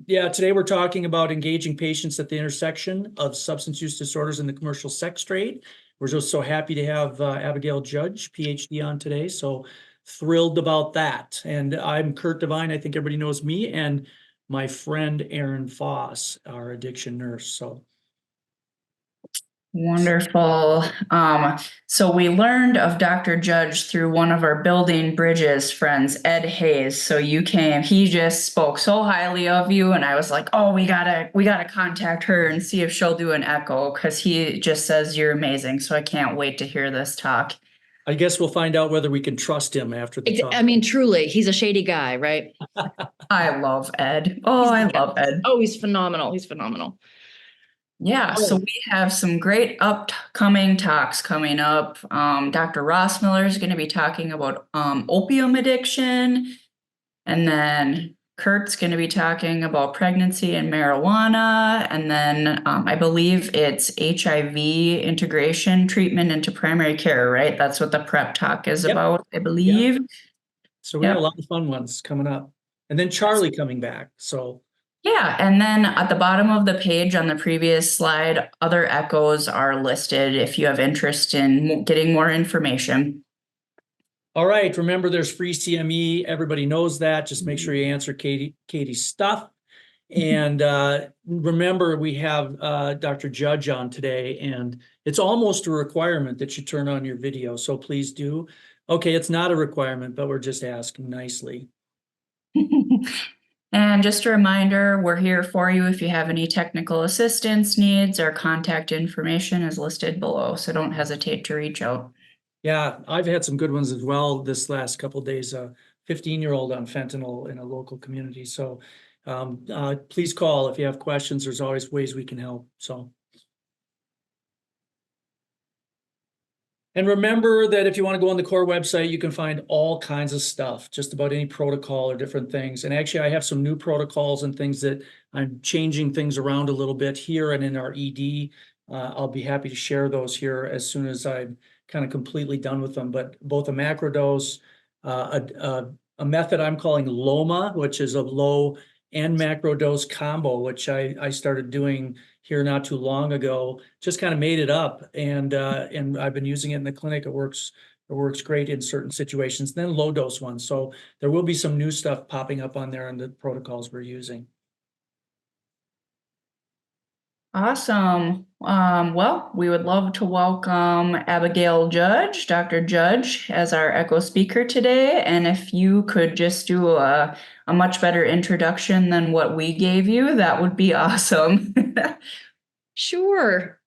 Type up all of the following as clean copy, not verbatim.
Yeah, today we're talking about engaging patients at the intersection of substance use disorders and the commercial sex trade. We're just so happy to have Abigail Judge, PhD, on today. So thrilled about that. And I'm Kurt Devine. I think everybody knows me, and my friend Erin Foss, our addiction nurse. So Wonderful. So we learned of Dr. Judge through one of our building bridges friends, Ed Hayes. So you came, he just spoke so highly of you, and I was like, oh, we gotta contact her and see if she'll do an echo, because he just says you're amazing. So I can't wait to hear this talk. I guess we'll find out whether we can trust him after the talk. I mean, truly, he's a shady guy, right? I love Ed. Oh, I love Ed. Oh, he's phenomenal. He's phenomenal. Yeah, so we have some great upcoming talks coming up. Dr. Ross Miller is going to be talking about opium addiction. And then Kurt's going to be talking about pregnancy and marijuana. And then I believe it's HIV integration treatment into primary care, right? That's what the prep talk is about, I believe. So we have a lot of fun ones coming up. And then Charlie coming back. So yeah, and then at the bottom of the page on the previous slide, other echoes are listed if you have interest in getting more information. all right, remember there's free CME. Everybody knows that. Just make sure you answer Katie's stuff. And remember, we have Dr. Judge on today, and it's almost a requirement that you turn on your video. So please do. Okay, it's not a requirement, but we're just asking nicely. And just a reminder, we're here for you if you have any technical assistance needs. Our contact information is listed below, so don't hesitate to reach out. Yeah, I've had some good ones as well this last couple of days. 15-year-old on fentanyl in a local community. So please call if you have questions. There's always ways we can help. So. And remember that if you want to go on the core website, you can find all kinds of stuff, just about any protocol or different things. And actually, I have some new protocols and things that I'm changing things around a little bit here and in our ED. I'll be happy to share those here as soon as I'm kind of completely done with them. But both a macro dose, a method I'm calling LOMA, which is a low and macro dose combo, which I started doing here not too long ago, just kind of made it up, and I've been using it in the clinic. It works great in certain situations. Then low dose ones. So there will be some new stuff popping up on there in the protocols we're using. Awesome. Well, we would love to welcome Abigail Judge, Dr. Judge, as our echo speaker today. And if you could just do a much better introduction than what we gave you, that would be awesome. Sure.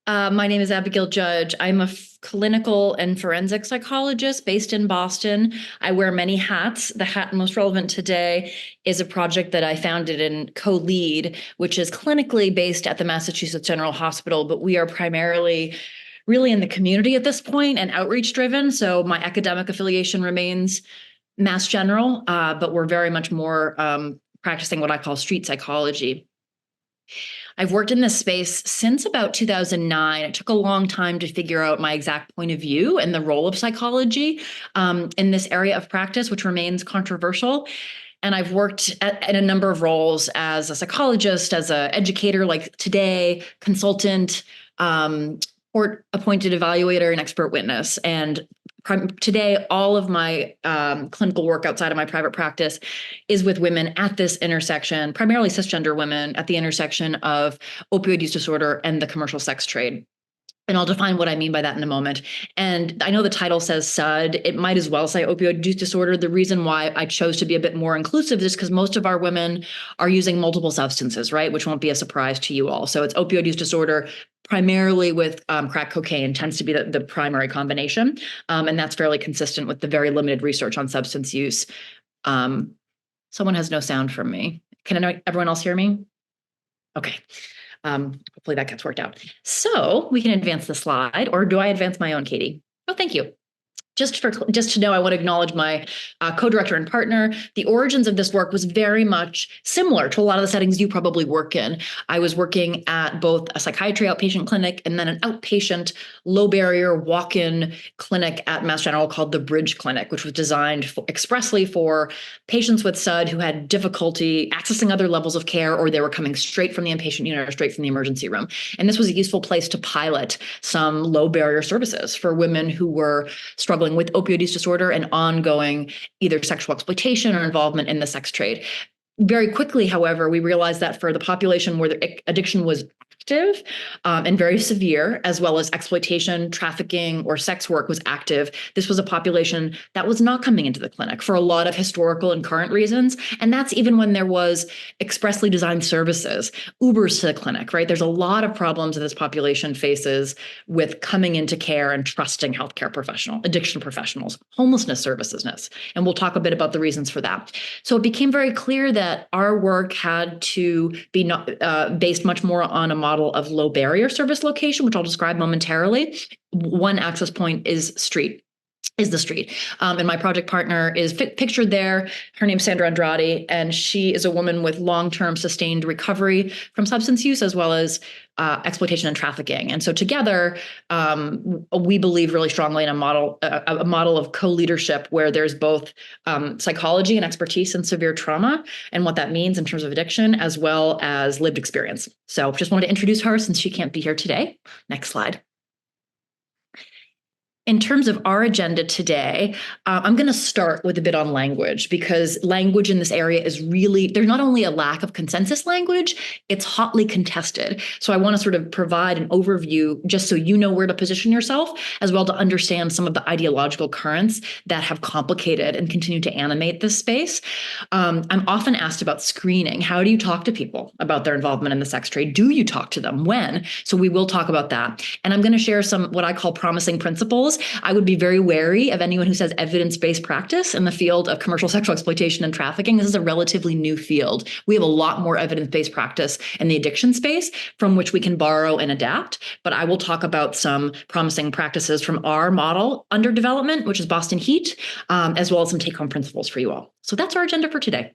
My name is Abigail Judge. I'm a clinical and forensic psychologist based in Boston. I wear many hats. The hat most relevant today is a project that I founded and co-lead, which is clinically based at the Massachusetts General Hospital, but we are primarily really in the community at this point and outreach driven. So my academic affiliation remains Mass General, but we're very much more practicing what I call street psychology. I've worked in this space since about 2009. It took a long time to figure out my exact point of view and the role of psychology in this area of practice, which remains controversial. And I've worked in a number of roles as a psychologist, as an educator, like today, consultant, court-appointed evaluator, and expert witness. And today, all of my clinical work outside of my private practice is with women at this intersection, primarily cisgender women at the intersection of opioid use disorder and the commercial sex trade. And I'll define what I mean by that in a moment. And I know the title says SUD. It might as well say opioid use disorder. The reason why I chose to be a bit more inclusive is because most of our women are using multiple substances, right? Which won't be a surprise to you all. So it's opioid use disorder, primarily with crack cocaine tends to be the primary combination. And that's fairly consistent with the very limited research on substance use. Someone has no sound from me. Can everyone else hear me? Okay. Hopefully that gets worked out. So we can advance the slide, or do I advance my own, Katie? Oh, thank you. just to know, I want to acknowledge my co-director and partner. The origins of this work was very much similar to a lot of the settings you probably work in. I was working at both a psychiatry outpatient clinic and then an outpatient low barrier walk-in clinic at Mass General called the Bridge Clinic, which was designed expressly for patients with SUD who had difficulty accessing other levels of care, or they were coming straight from the inpatient unit or straight from the emergency room. And this was a useful place to pilot some low barrier services for women who were struggling with opioid use disorder and ongoing either sexual exploitation or involvement in the sex trade. Very quickly, however, we realized that for the population where the addiction was active and very severe, as well as exploitation, trafficking, or sex work was active, this was a population that was not coming into the clinic for a lot of historical and current reasons. And that's even when there was expressly designed services, Ubers to the clinic, right? There's a lot of problems that this population faces with coming into care and trusting healthcare professionals, addiction professionals, homelessness services. And we'll talk a bit about the reasons for that. So it became very clear that our work had to be based much more on a model of low barrier service location, which I'll describe momentarily. One access point is the street. And my project partner is pictured there. Her name's Sandra Andrade, and she is a woman with long-term sustained recovery from substance use as well as exploitation and trafficking. And so together, we believe really strongly in a model of co-leadership where there's both psychology and expertise in severe trauma and what that means in terms of addiction, as well as lived experience. So just wanted to introduce her since she can't be here today. Next slide. In terms of our agenda today, I'm going to start with a bit on language, because language in this area is really, there's not only a lack of consensus language, it's hotly contested. So I want to sort of provide an overview just so you know where to position yourself, as well to understand some of the ideological currents that have complicated and continue to animate this space. I'm often asked about screening. How do you talk to people about their involvement in the sex trade? Do you talk to them? When? So we will talk about that. And I'm going to share some what I call promising principles. I would be very wary of anyone who says evidence-based practice in the field of commercial sexual exploitation and trafficking. This is a relatively new field. We have a lot more evidence-based practice in the addiction space from which we can borrow and adapt. But I will talk about some promising practices from our model under development, which is Boston Heat, as well as some take-home principles for you all. So that's our agenda for today.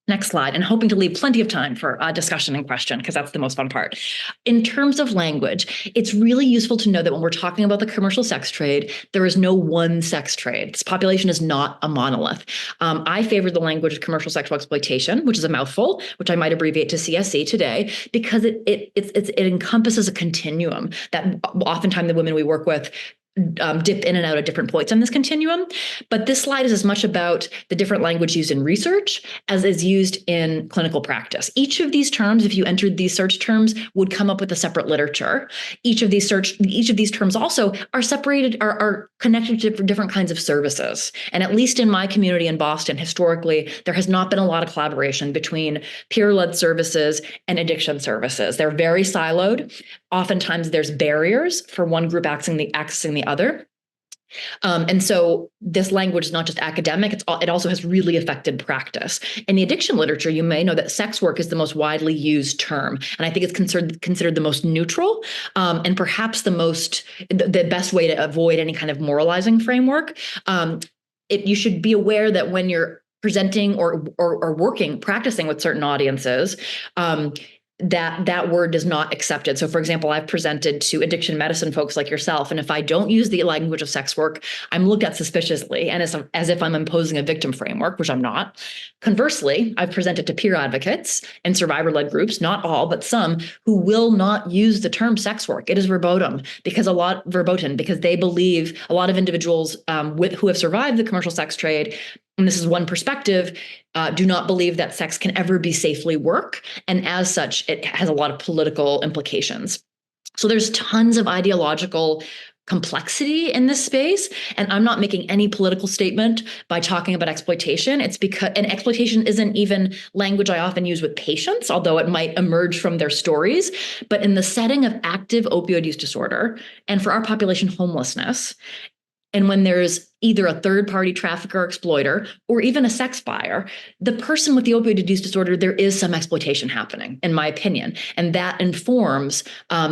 Next slide, and hoping to leave plenty of time for discussion and question, because that's the most fun part. In terms of language, it's really useful to know that when we're talking about the commercial sex trade, there is no one sex trade. This population is not a monolith. I favor the language of commercial sexual exploitation, which is a mouthful, which I might abbreviate to CSE today, because it encompasses a continuum that oftentimes the women we work with dip in and out at different points on this continuum. But this slide is as much about the different language used in research as is used in clinical practice. Each of these terms, if you entered these search terms, would come up with a separate literature. Each of these terms also are connected to different kinds of services. And at least in my community in Boston, historically, there has not been a lot of collaboration between peer-led services and addiction services. They're very siloed. Oftentimes there's barriers for one group accessing the other. And so this language is not just academic, it also has really affected practice. In the addiction literature, you may know that sex work is the most widely used term. And I think it's considered the most neutral and perhaps the best way to avoid any kind of moralizing framework. You should be aware that when you're presenting or practicing with certain audiences, that word is not accepted. So for example, I've presented to addiction medicine folks like yourself, and if I don't use the language of sex work, I'm looked at suspiciously and as if I'm imposing a victim framework, which I'm not. Conversely, I've presented to peer advocates and survivor-led groups, not all, but some, who will not use the term sex work. It is verboten because they believe a lot of individuals who have survived the commercial sex trade, and this is one perspective, do not believe that sex can ever be safely work. And as such, it has a lot of political implications. So there's tons of ideological complexity in this space. And I'm not making any political statement by talking about exploitation. It's because, and exploitation isn't even language I often use with patients, although it might emerge from their stories. But in the setting of active opioid use disorder, and for our population, homelessness, And when there's either a third-party trafficker or exploiter, or even a sex buyer, the person with the opioid use disorder, there is some exploitation happening, in my opinion. And that informs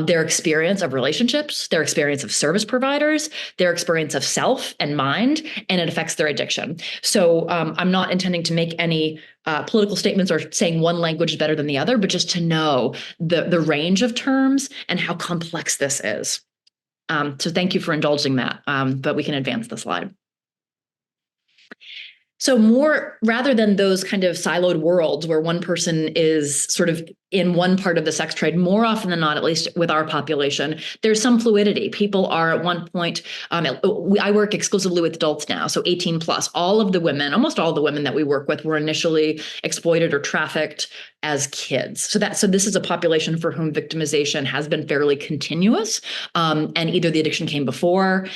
their experience of relationships, their experience of service providers, their experience of self and mind, and it affects their addiction. So I'm not intending to make any political statements or saying one language is better than the other, but just to know the range of terms and how complex this is. So thank you for indulging that, but we can advance the slide. So more, rather than those kind of siloed worlds where one person is sort of in one part of the sex trade, more often than not, at least with our population, there's some fluidity. People are at one point, I work exclusively with adults now, so 18 plus. All of the women, almost all the women that we work with were initially exploited or trafficked as kids. So this is a population for whom victimization has been fairly continuous, and either the addiction came before,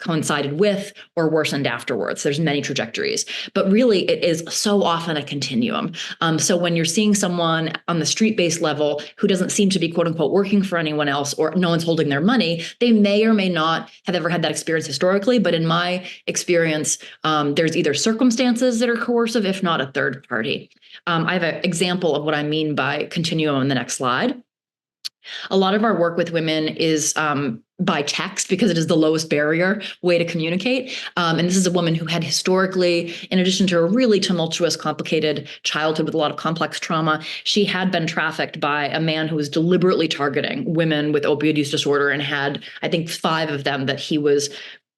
coincided with, or worsened afterwards. There's many trajectories, but really it is so often a continuum. So when you're seeing someone on the street-based level who doesn't seem to be quote unquote working for anyone else, or no one's holding their money, they may or may not have ever had that experience historically. But in my experience, there's either circumstances that are coercive, if not a third party. I have an example of what I mean by continuum on the next slide. A lot of our work with women is by text, because it is the lowest barrier way to communicate. And this is a woman who had historically, in addition to a really tumultuous, complicated childhood with a lot of complex trauma, she had been trafficked by a man who was deliberately targeting women with opioid use disorder, and had, I think, 5 of them that he was,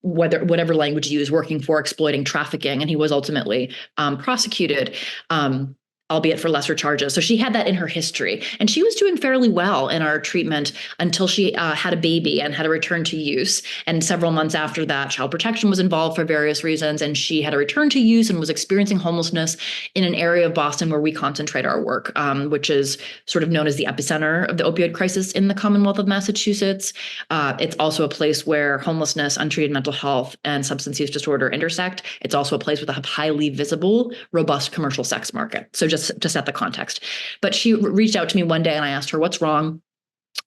whatever language he was working for, exploiting, trafficking, and he was ultimately prosecuted. Albeit for lesser charges. So she had that in her history, and she was doing fairly well in our treatment until she had a baby and had a return to use. And several months after that, child protection was involved for various reasons, and she had a return to use and was experiencing homelessness in an area of Boston where we concentrate our work, which is sort of known as the epicenter of the opioid crisis in the Commonwealth of Massachusetts. It's also a place where homelessness, untreated mental health, and substance use disorder intersect. It's also a place with a highly visible, robust commercial sex market. So just to set the context. But she reached out to me one day and I asked her, what's wrong?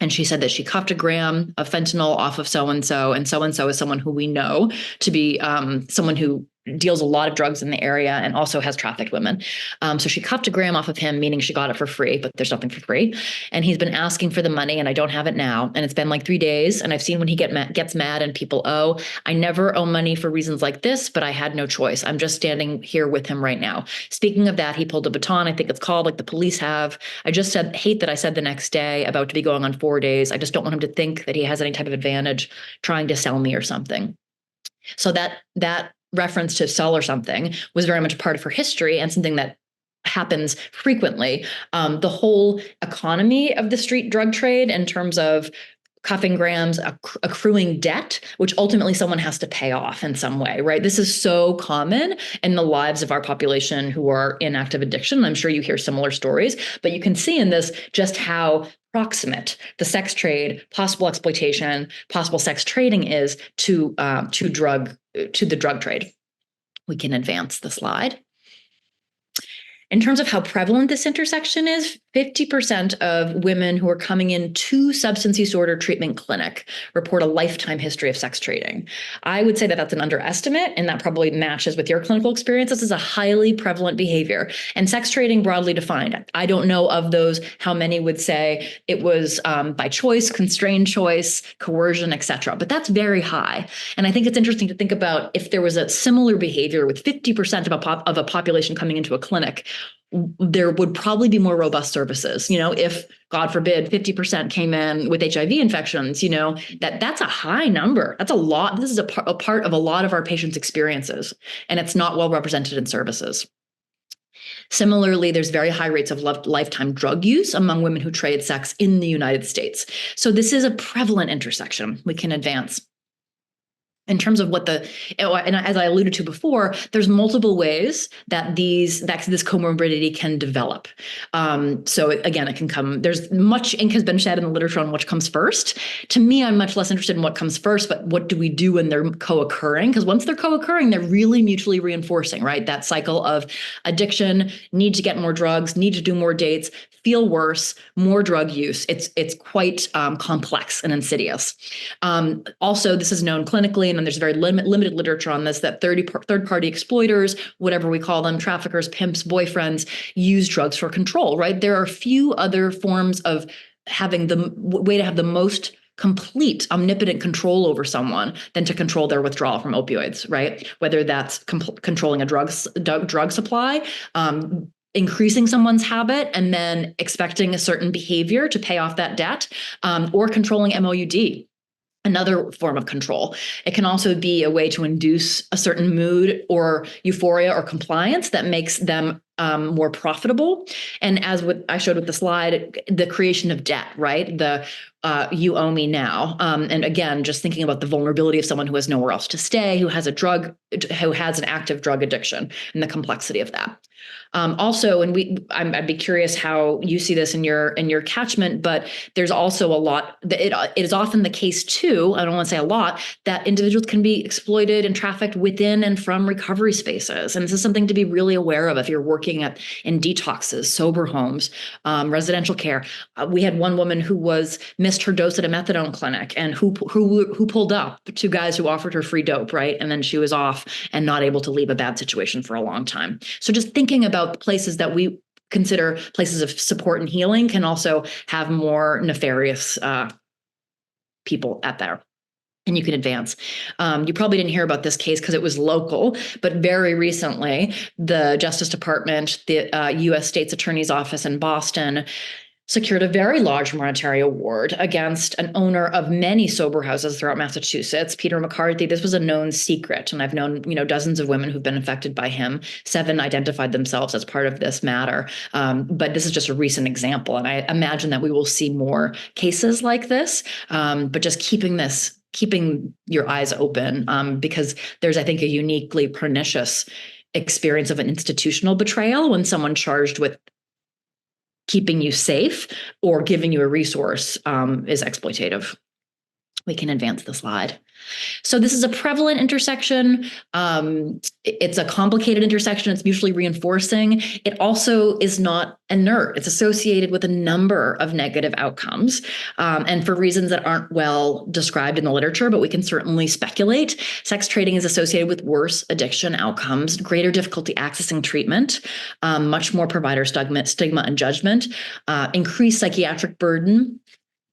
And she said that she cuffed a gram of fentanyl off of so-and-so, and so-and-so is someone who we know to be someone who deals a lot of drugs in the area and also has trafficked women. So she cuffed a gram off of him, meaning she got it for free, but there's nothing for free. And he's been asking for the money, and I don't have it now. And it's been like 3 days, and I've seen when he gets mad and people owe. I never owe money for reasons like this, but I had no choice. I'm just standing here with him right now. Speaking of that, he pulled a baton, I think it's called, like the police have. I just hate that I said the next day, about to be going on 4 days. I just don't want him to think that he has any type of advantage trying to sell me or something. So that reference to sell or something was very much a part of her history, and something that happens frequently. The whole economy of the street drug trade, in terms of cuffing grams, accruing debt, which ultimately someone has to pay off in some way, right? This is so common in the lives of our population who are in active addiction. I'm sure you hear similar stories, but you can see in this just how proximate the sex trade, possible exploitation, possible sex trading is to the drug trade. We can advance the slide. In terms of how prevalent this intersection is, 50% of women who are coming into substance use disorder treatment clinic report a lifetime history of sex trading. I would say that that's an underestimate, and that probably matches with your clinical experience. This is a highly prevalent behavior, and sex trading broadly defined. I don't know of those how many would say it was by choice, constrained choice, coercion, etc. But that's very high. And I think it's interesting to think about if there was a similar behavior with 50% of a population coming into a clinic, there would probably be more robust services. If, God forbid, 50% came in with HIV infections, that's a high number. That's a lot. This is a part of a lot of our patients' experiences, and it's not well represented in services. Similarly, there's very high rates of lifetime drug use among women who trade sex in the United States. So this is a prevalent intersection. We can advance. In terms of and as I alluded to before, there's multiple ways that this comorbidity can develop. So again, it can come, there's much ink has been shed in the literature on which comes first. To me, I'm much less interested in what comes first, but what do we do when they're co-occurring? Because once they're co-occurring, they're really mutually reinforcing, right? That cycle of addiction, need to get more drugs, need to do more dates, feel worse, more drug use. It's quite complex and insidious. Also, this is known clinically and then there's very limited literature on this, that third-party exploiters, whatever we call them, traffickers, pimps, boyfriends, use drugs for control, right? There are few other forms of having the way to have the most complete omnipotent control over someone than to control their withdrawal from opioids, right? Whether that's controlling a drug supply, increasing someone's habit and then expecting a certain behavior to pay off that debt, or controlling MOUD. Another form of control. It can also be a way to induce a certain mood or euphoria or compliance that makes them more profitable. And as I showed with the slide, the creation of debt, right? The you owe me now. And again, just thinking about the vulnerability of someone who has nowhere else to stay, who has an active drug addiction, and the complexity of that. Also, and I'd be curious how you see this in your catchment, but there's also a lot that it is often the case too. I don't want to say a lot, that individuals can be exploited and trafficked within and from recovery spaces. And this is something to be really aware of if you're working in detoxes, sober homes, residential care. We had one woman who missed her dose at a methadone clinic, and who pulled up, 2 guys who offered her free dope, right? And then she was off and not able to leave a bad situation for a long time. So just thinking about places that we consider places of support and healing can also have more nefarious people at there. And you can advance. You probably didn't hear about this case because it was local, but very recently, the Justice Department, the U.S. State's Attorney's Office in Boston, secured a very large monetary award against an owner of many sober houses throughout Massachusetts, Peter McCarthy. This was a known secret, and I've known, dozens of women who've been affected by him. 7 identified themselves as part of this matter. But this is just a recent example, and I imagine that we will see more cases like this. But just keeping your eyes open, because there's, I think, a uniquely pernicious experience of an institutional betrayal when someone charged with keeping you safe or giving you a resource is exploitative. We can advance the slide. So this is a prevalent intersection. It's a complicated intersection. It's mutually reinforcing. It also is not inert. It's associated with a number of negative outcomes, and for reasons that aren't well described in the literature, but we can certainly speculate. Sex trading is associated with worse addiction outcomes, greater difficulty accessing treatment, much more provider stigma and judgment, increased psychiatric burden,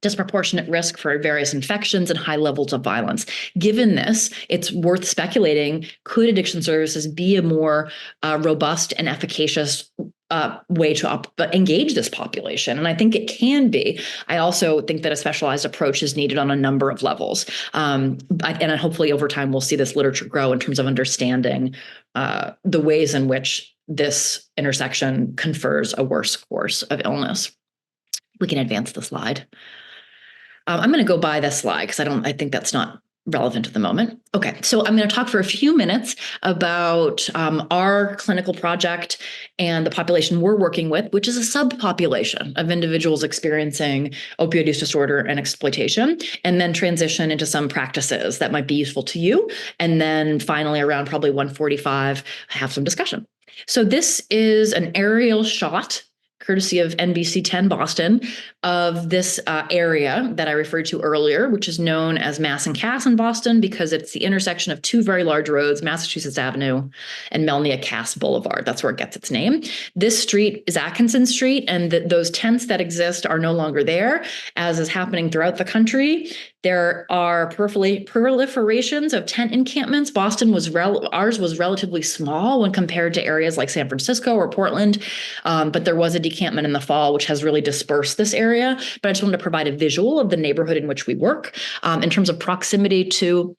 disproportionate risk for various infections, and high levels of violence. Given this, it's worth speculating, could addiction services be a more robust and efficacious way to engage this population? And I think it can be. I also think that a specialized approach is needed on a number of levels. And hopefully over time, we'll see this literature grow in terms of understanding the ways in which this intersection confers a worse course of illness. We can advance the slide. I'm going to go by this slide because I think that's not relevant at the moment. Okay, so I'm going to talk for a few minutes about our clinical project and the population we're working with, which is a subpopulation of individuals experiencing opioid use disorder and exploitation, and then transition into some practices that might be useful to you. And then finally, around probably 1:45, have some discussion. So this is an aerial shot, courtesy of NBC 10 Boston, of this area that I referred to earlier, which is known as Mass and Cass in Boston because it's the intersection of 2 very large roads, Massachusetts Avenue and Melnia Cass Boulevard. That's where it gets its name. This street is Atkinson Street, and those tents that exist are no longer there, as is happening throughout the country. There are proliferations of tent encampments. Ours was relatively small when compared to areas like San Francisco or Portland, but there was a decampment in the fall, which has really dispersed this area. But I just wanted to provide a visual of the neighborhood in which we work in terms of proximity to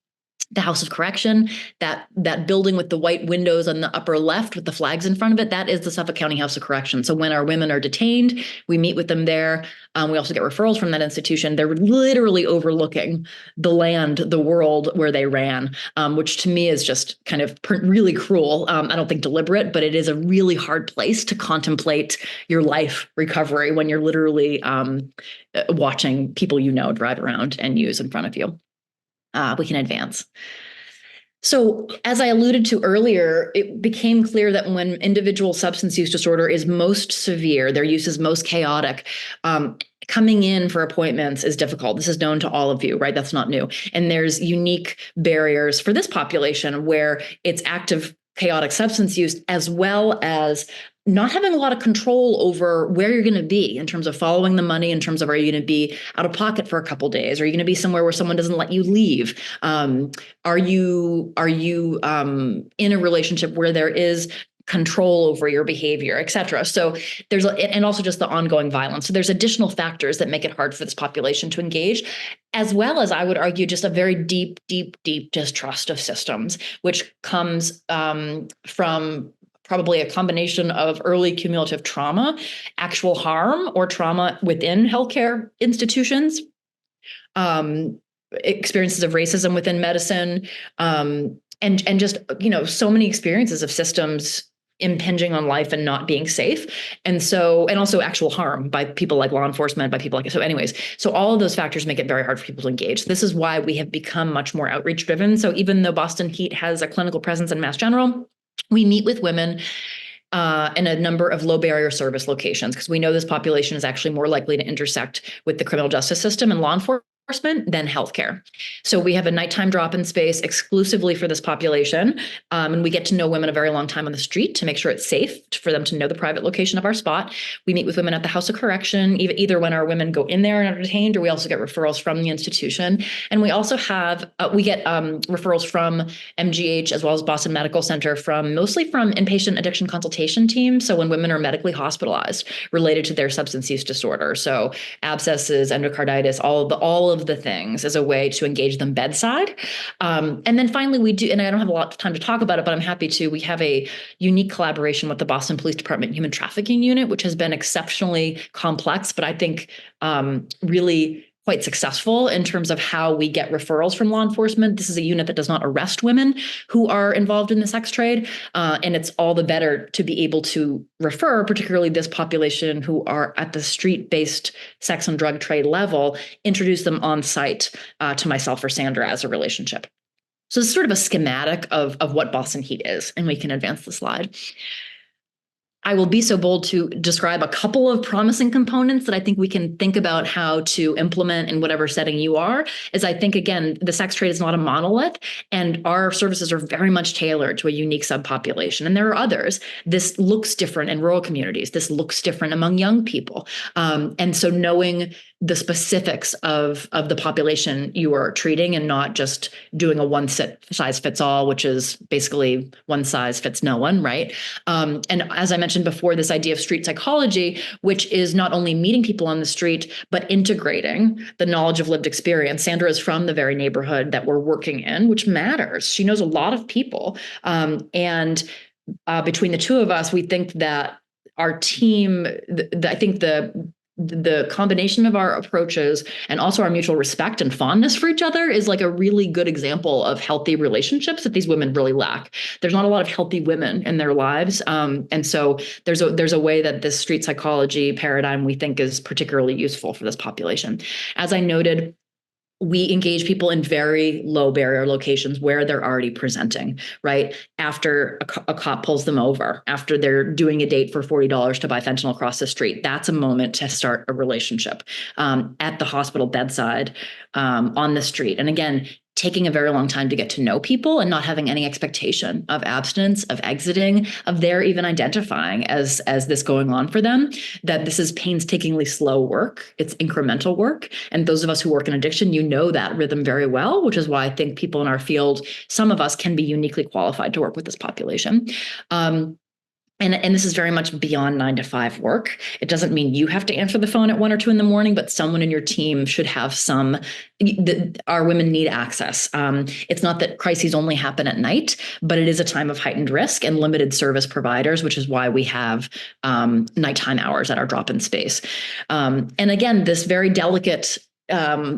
the House of Correction. That building with the white windows on the upper left with the flags in front of it, that is the Suffolk County House of Correction. So when our women are detained, we meet with them there. We also get referrals from that institution. They're literally overlooking the land, the world where they ran, which to me is just kind of really cruel. I don't think deliberate, but it is a really hard place to contemplate your life recovery when you're literally watching people drive around and use in front of you. We can advance. So as I alluded to earlier, it became clear that when individual substance use disorder is most severe, their use is most chaotic, coming in for appointments is difficult. This is known to all of you, right? That's not new. And there's unique barriers for this population where it's active chaotic substance use, as well as not having a lot of control over where you're going to be in terms of following the money, in terms of, are you going to be out of pocket for a couple of days? Are you going to be somewhere where someone doesn't let you leave? Are you in a relationship where there is control over your behavior, et cetera? So and also just the ongoing violence. So there's additional factors that make it hard for this population to engage, as well as, I would argue, just a very deep, deep, deep distrust of systems, which comes from probably a combination of early cumulative trauma, actual harm or trauma within healthcare institutions, experiences of racism within medicine, and just, so many experiences of systems impinging on life and not being safe. And also actual harm by people like law enforcement, by people like, so anyways, so all of those factors make it very hard for people to engage. This is why we have become much more outreach driven. So even though Boston Heat has a clinical presence in Mass General, we meet with women in a number of low barrier service locations, because we know this population is actually more likely to intersect with the criminal justice system and law enforcement than healthcare. So we have a nighttime drop-in space exclusively for this population. And we get to know women a very long time on the street to make sure it's safe for them to know the private location of our spot. We meet with women at the House of Correction, either when our women go in there and are detained, or we also get referrals from the institution. And we also have, we get referrals from MGH as well as Boston Medical Center, mostly from inpatient addiction consultation teams. So when women are medically hospitalized related to their substance use disorder. So abscesses, endocarditis, all of the things, as a way to engage them bedside. And then finally we do, and I don't have a lot of time to talk about it, but I'm happy to, we have a unique collaboration with the Boston Police Department Human Trafficking Unit, which has been exceptionally complex, but I think really quite successful in terms of how we get referrals from law enforcement. This is a unit that does not arrest women who are involved in the sex trade. And it's all the better to be able to refer, particularly this population who are at the street-based sex and drug trade level, introduce them on site to myself or Sandra as a relationship. So this is sort of a schematic of what Boston Heat is, and we can advance the slide. I will be so bold to describe a couple of promising components that I think we can think about how to implement in whatever setting you are, as I think, again, the sex trade is not a monolith, and our services are very much tailored to a unique subpopulation. And there are others. This looks different in rural communities. This looks different among young people. And so knowing the specifics of the population you are treating, and not just doing a one size fits all, which is basically one size fits no one, right? And as I mentioned before, this idea of street psychology, which is not only meeting people on the street, but integrating the knowledge of lived experience. Sandra is from the very neighborhood that we're working in, which matters. She knows a lot of people. And between the two of us, we think that our team, I think the combination of our approaches and also our mutual respect and fondness for each other is like a really good example of healthy relationships that these women really lack. There's not a lot of healthy women in their lives. And so there's a way that this street psychology paradigm we think is particularly useful for this population. As I noted, we engage people in very low barrier locations where they're already presenting, right? After a cop pulls them over, after they're doing a date for $40 to buy fentanyl across the street, that's a moment to start a relationship at the hospital bedside, on the street. And again, taking a very long time to get to know people and not having any expectation of abstinence, of exiting, of their even identifying as this going on for them, that this is painstakingly slow work. It's incremental work. And those of us who work in addiction, you know that rhythm very well, which is why I think people in our field, some of us can be uniquely qualified to work with this population. And this is very much beyond 9 to 5 work. It doesn't mean you have to answer the phone at 1 or 2 in the morning, but someone in your team should have our women need access. It's not that crises only happen at night, but it is a time of heightened risk and limited service providers, which is why we have nighttime hours at our drop-in space. And again, this very delicate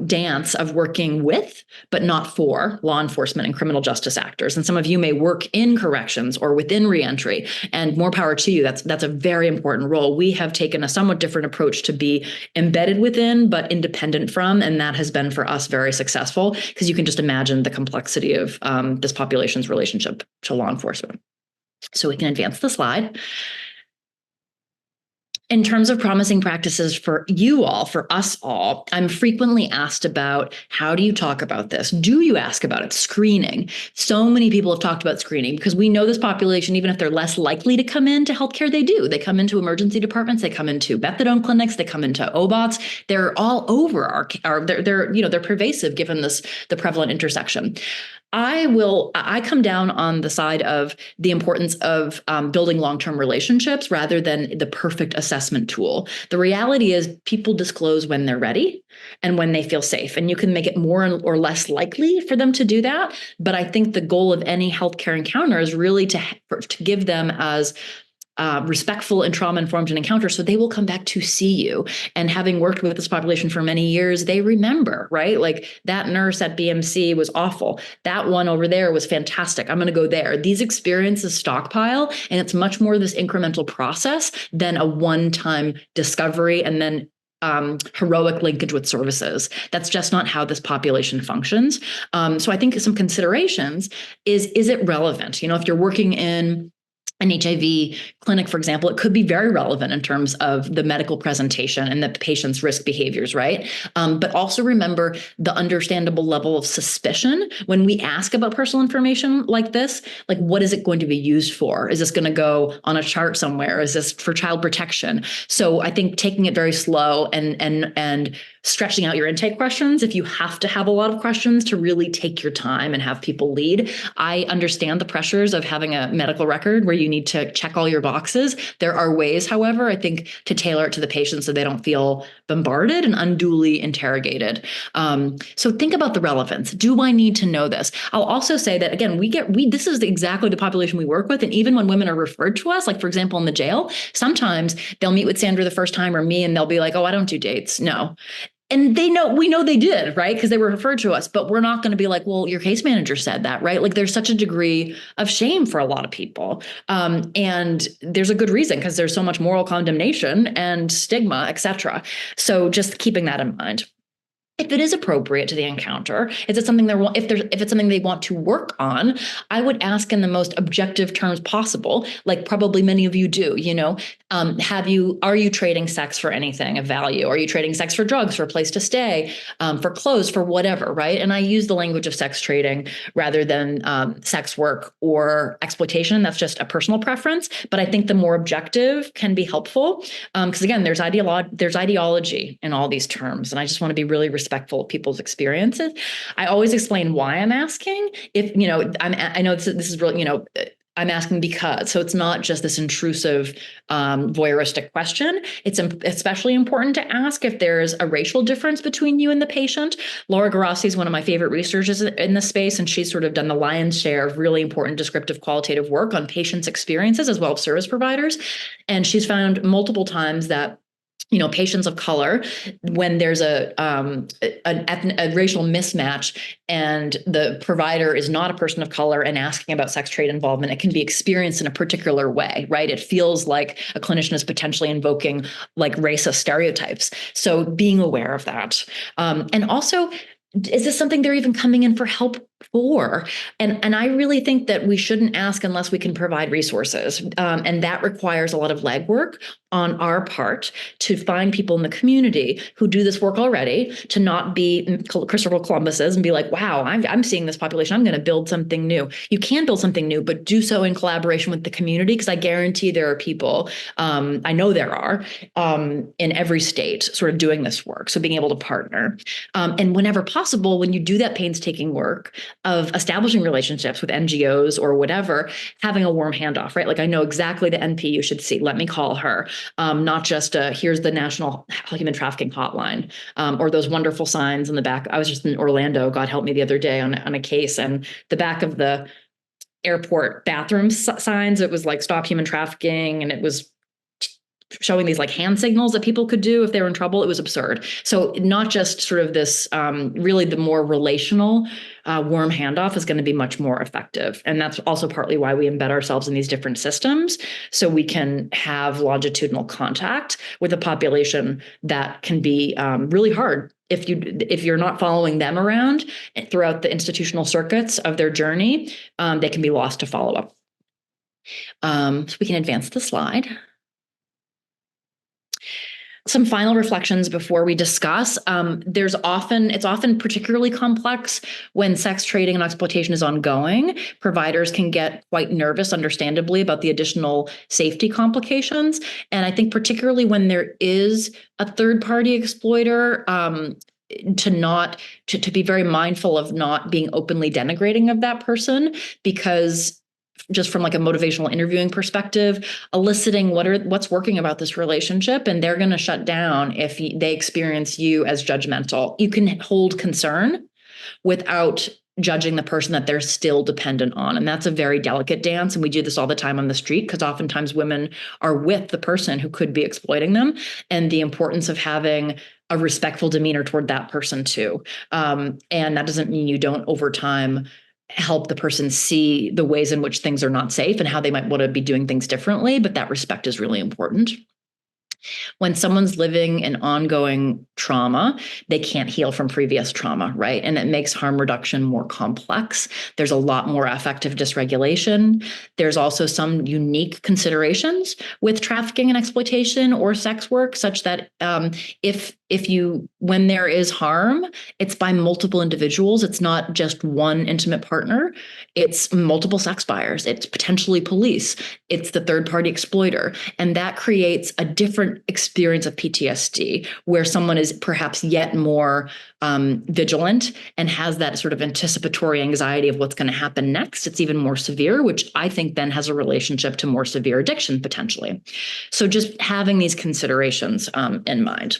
dance of working with, but not for, law enforcement and criminal justice actors. And some of you may work in corrections or within reentry, and more power to you. That's a very important role. We have taken a somewhat different approach to be embedded within, but independent from, and that has been for us very successful, because you can just imagine the complexity of this population's relationship to law enforcement. So we can advance the slide. In terms of promising practices for you all, for us all, I'm frequently asked about, how do you talk about this? Do you ask about it? Screening. So many people have talked about screening because we know this population, even if they're less likely to come into healthcare, they do. They come into emergency departments, they come into methadone clinics, they come into OBOTs. They're all over they're pervasive given the prevalent intersection. I come down on the side of the importance of building long-term relationships rather than the perfect assessment tool. The reality is people disclose when they're ready and when they feel safe, and you can make it more or less likely for them to do that. But I think the goal of any healthcare encounter is really to give them as respectful and trauma-informed an encounter, so they will come back to see you. And having worked with this population for many years, they remember, right? Like, that nurse at BMC was awful. That one over there was fantastic. I'm going to go there. These experiences stockpile, and it's much more this incremental process than a one-time discovery and then heroic linkage with services. That's just not how this population functions. So I think some considerations is it relevant? If you're working in an HIV clinic, for example, it could be very relevant in terms of the medical presentation and the patient's risk behaviors, right? But also remember the understandable level of suspicion when we ask about personal information like this. Like, what is it going to be used for? Is this going to go on a chart somewhere? Is this for child protection? So I think taking it very slow and stretching out your intake questions, if you have to have a lot of questions, to really take your time and have people lead. I understand the pressures of having a medical record where you need to check all your boxes. There are ways, however, I think, to tailor it to the patient so they don't feel bombarded and unduly interrogated. So think about the relevance. Do I need to know this? I'll also say that, again, this is exactly the population we work with. And even when women are referred to us, like, for example, in the jail, sometimes they'll meet with Sandra the first time or me, and they'll be like, oh, I don't do dates. No. And we know they did, right? Because they were referred to us, but we're not going to be like, well, your case manager said that, right? Like, there's such a degree of shame for a lot of people. And there's a good reason, because there's so much moral condemnation and stigma, et cetera. So just keeping that in mind. If it is appropriate to the encounter, is it something if it's something they want to work on, I would ask in the most objective terms possible, like probably many of you do. Are you trading sex for anything of value? Are you trading sex for drugs, for a place to stay, for clothes, for whatever, right? And I use the language of sex trading rather than sex work or exploitation. That's just a personal preference, but I think the more objective can be helpful, because again, there's ideology in all these terms, and I just want to be really respectful of people's experiences. I always explain why I'm asking. I know this is really, I'm asking because, so it's not just this intrusive, voyeuristic question. It's especially important to ask if there's a racial difference between you and the patient. Laura Garassi is one of my favorite researchers in this space, and she's sort of done the lion's share of really important descriptive qualitative work on patients' experiences as well as service providers. And she's found multiple times that patients of color, when there's a racial mismatch and the provider is not a person of color and asking about sex trade involvement, it can be experienced in a particular way, right? It feels like a clinician is potentially invoking like racist stereotypes. So being aware of that. And also, is this something they're even coming in for help for? And I really think that we shouldn't ask unless we can provide resources. And that requires a lot of legwork on our part to find people in the community who do this work already, to not be Christopher Columbuses and be like, wow, I'm seeing this population, I'm going to build something new. You can build something new, but do so in collaboration with the community, because I guarantee there are people, I know there are, in every state sort of doing this work. So being able to partner. And whenever possible, when you do that painstaking work of establishing relationships with NGOs or whatever, having a warm handoff, right? Like, I know exactly the NP you should see. Let me call her. Not just here's the National Human Trafficking Hotline, or those wonderful signs in the back. I was just in Orlando, God help me, the other day on a case, and the back of the airport bathroom signs, it was like stop human trafficking, and it was showing these like hand signals that people could do if they were in trouble. It was absurd. So not just sort of this, really the more relational warm handoff is going to be much more effective. And that's also partly why we embed ourselves in these different systems, so we can have longitudinal contact with a population that can be really hard if you're not following them around throughout the institutional circuits of their journey. They can be lost to follow up. So we can advance the slide. Some final reflections before we discuss. It's often particularly complex when sex trading and exploitation is ongoing. Providers can get quite nervous, understandably, about the additional safety complications. And I think particularly when there is a third-party exploiter, to be very mindful of not being openly denigrating of that person, because just from like a motivational interviewing perspective, eliciting what's working about this relationship, and they're going to shut down if they experience you as judgmental. You can hold concern without judging the person that they're still dependent on. And that's a very delicate dance. And we do this all the time on the street, because oftentimes women are with the person who could be exploiting them, and the importance of having a respectful demeanor toward that person too. And that doesn't mean you don't over time help the person see the ways in which things are not safe and how they might want to be doing things differently, but that respect is really important. When someone's living in ongoing trauma, they can't heal from previous trauma, right? And it makes harm reduction more complex. There's a lot more affective dysregulation. There's also some unique considerations with trafficking and exploitation or sex work, such that when there is harm, it's by multiple individuals. It's not just one intimate partner. It's multiple sex buyers. It's potentially police. It's the third-party exploiter. And that creates a different experience of PTSD, where someone is perhaps yet more vigilant and has that sort of anticipatory anxiety of what's going to happen next. It's even more severe, which I think then has a relationship to more severe addiction potentially. So just having these considerations in mind.